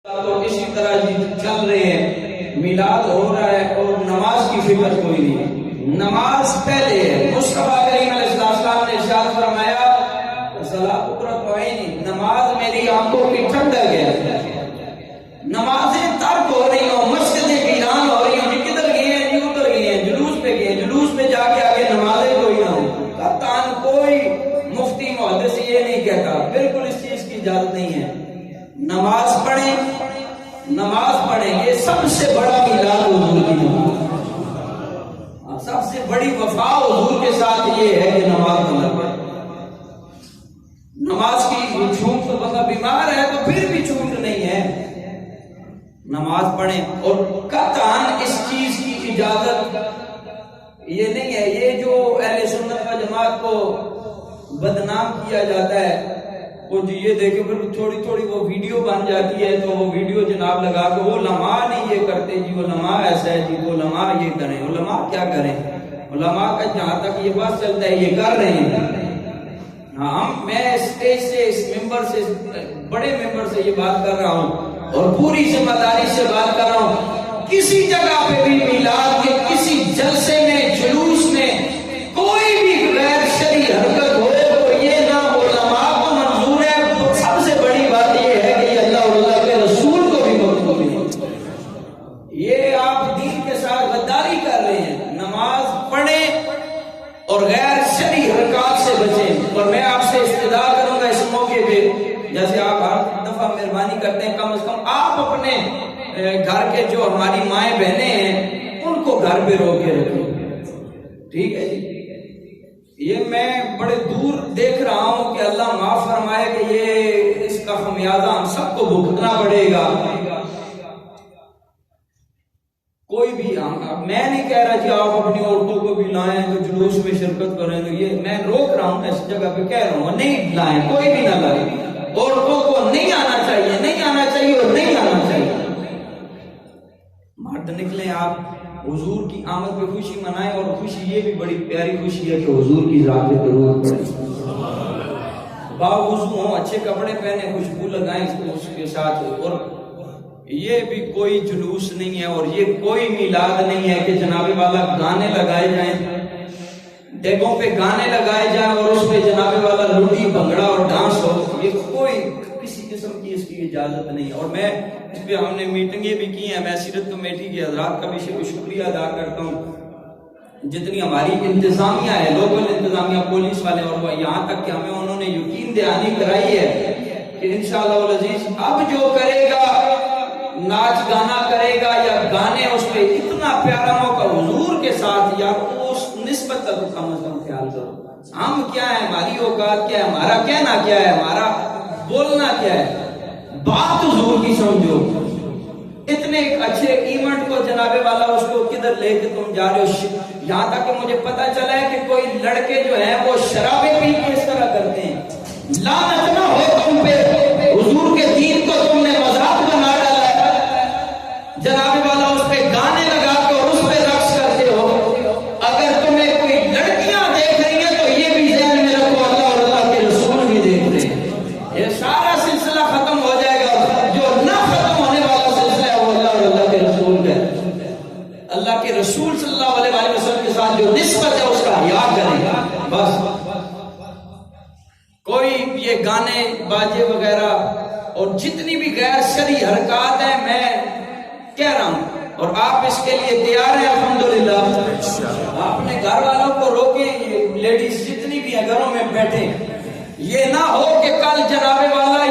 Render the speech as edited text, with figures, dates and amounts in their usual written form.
تو اسی طرح چل رہے ہیں، میلاد ہو رہا ہے اور نماز کی فکر کوئی نہیں. نماز پہلے ہے. مصطفیٰ کریم علیہ السلام نے ارشاد فرمایا صلاۃ قرۃ عین، نماز میری آنکھوں کی ٹھنڈک ہے. نمازیں ترک ہو رہی ہوں، مسجدیں ویران ہو رہی ہوں، جی کدھر گئے ہیں، جی ادھر گئے ہیں، جلوس پہ گئے، جلوس پہ جا کے آگے نمازیں کوئی نہ ہو. قطعاً کوئی مفتی محدث یہ نہیں کہتا، بالکل اس چیز کی اجازت نہیں ہے. نماز پڑھیں، نماز پڑھیں، یہ سب سے بڑا میلاد حضور کی نماز. سب سے بڑی وفا حضور کے ساتھ یہ ہے کہ نماز طلب ہے. نماز کی چھوٹ تو بندہ بیمار ہے تو پھر بھی چھوٹ نہیں ہے. نماز پڑھیں اور قطعاً اس چیز کی اجازت یہ نہیں ہے. یہ جو اہل سنت و جماعت کو بدنام کیا جاتا ہے، وہ جی یہ دیکھیں پھر تھوڑی تھوڑی وہ ویڈیو بن جاتی ہے تو وہ ویڈیو جناب لگا کے وہ علماء نہیں یہ کرتے، جی علماء ایسا ہے، جی وہ علماء یہ کریں. علماء کیا کریں؟ علماء کا جہاں تک یہ بات چلتا ہے یہ کر رہے ہیں. ہاں میں اسٹیج سے، اس ممبر سے، بڑے ممبر سے یہ بات کر رہا ہوں اور پوری ذمہ داری سے بات کر رہا ہوں. کسی جگہ پہ بھی میلاد کے کسی جلسے میں، جلوس میں کوئی بھی غیر شرعی حرکت ہو تو یہ نہ علماء کو منظور ہے. سب سے بڑی بات یہ ہے کہ یہ اللہ اور اللہ کے رسول کو بھی منظور ہے. یہ آپ دین کے ساتھ غداری کر رہے ہیں. نماز پڑھیں اور غیر شرعی حرکات سے بچیں. اور میں آپ سے استدعا کروں گا اس موقع پہ، جیسے آپ ہر دفعہ مہربانی کرتے ہیں، کم از کم آپ اپنے گھر کے جو ہماری مائیں بہنیں ہیں ان کو گھر پہ روک کے رکھیں. ٹھیک ہے جی. یہ میں بڑے دور دیکھ رہا ہوں کہ اللہ معاف فرمائے کہ یہ اس کا خمیازہ ہم سب کو بھگتنا پڑے گا. کوئی بھی میں نہیں کہہ رہا جی آپ اپنی عورتوں کو بھی لائیں تو جلوس میں شرکت کریں گے، یہ میں روک رہا ہوں، اس جگہ پہ کہہ رہا ہوں نہیں لائیں، کوئی بھی نہ لائے. عورتوں کو نہیں آنا چاہیے، نہیں آنا چاہیے اور نہیں آنا چاہیے. مرد نکلیں، آپ حضور کی آمد پہ خوشی منائیں. اور خوشی یہ بھی بڑی پیاری خوشی ہے کہ حضور کی ذات پہ درود پڑھیں، باوضو ہوں، اچھے کپڑے پہنے، خوشبو لگائیں اس کے ساتھ. اور یہ بھی کوئی جلوس نہیں ہے اور یہ کوئی میلاد نہیں ہے کہ جناب والا گانے لگائے جائیں، ڈیگوں پہ گانے لگائے جائیں اور اس پہ جناب والا لوڈی بھنگڑا اور ڈانس ہو. یہ کوئی کسی قسم کی اس کی اجازت نہیں. اور میں اس پہ ہم نے میٹنگیں بھی کی ہیں. میں سیرت کمیٹی کے حضرات کا بھی شکریہ ادا کرتا ہوں. جتنی ہماری انتظامیہ ہے، لوکل انتظامیہ، پولیس والے، اور یہاں تک کہ ہمیں انہوں نے یقین دہانی کرائی ہے کہ انشاءاللہ العزیز اب جو کرے گا، ناچ گانا کرے گا یا گانے، اس پہ اتنا پیارا موقع حضور کے ساتھ یا اس نسبت کا تو کم از کم خیال کرو. ہم کیا ہے، ہماری اوقات کیا ہے، ہمارا کہنا کیا ہے، ہمارا بولنا کیا ہے، بات حضور کی سمجھو. اتنے اچھے ایونٹ کو جناب والا اس کو کدھر لے کے تم جا رہے ہو. یہاں تک کہ مجھے پتا چلا ہے کہ کوئی لڑکے جو ہیں وہ شرابیں پی کے اس طرح کرتے ہیں. لعنت نہ ہو تم پہ، حضور کے دین کو تم نے مذاق بنا ڈالا ہے. جناب والا اس پہ گانے لگا کے اور اس پہ رقص کرتے ہو. اگر تمہیں کوئی لڑکیاں دیکھ رہی ہیں تو یہ بھی ذہن میں رکھو اللہ اور اللہ کے رسول بھی دیکھ رہے ہیں. یہ سارا سلسلہ ختم ہو جائے گا. جو نہ ختم ہونے والا سلسلہ ہے وہ اللہ اور اللہ کے رسول کا ہے. اللہ کے رسول صلی اللہ علیہ وسلم کے ساتھ جو نسبت ہے اس کا حیا کریں گا. بس کوئی یہ گانے باجے وغیرہ اور جتنی بھی غیر شرعی حرکات ہیں میں کہہ رہا ہوں، اور آپ اس کے لیے تیار ہیں الحمدللہ. اپنے گھر والوں کو روکیں، لیڈیز جتنی بھی ہیں گھروں میں بیٹھیں. یہ نہ ہو کہ کل جناب والا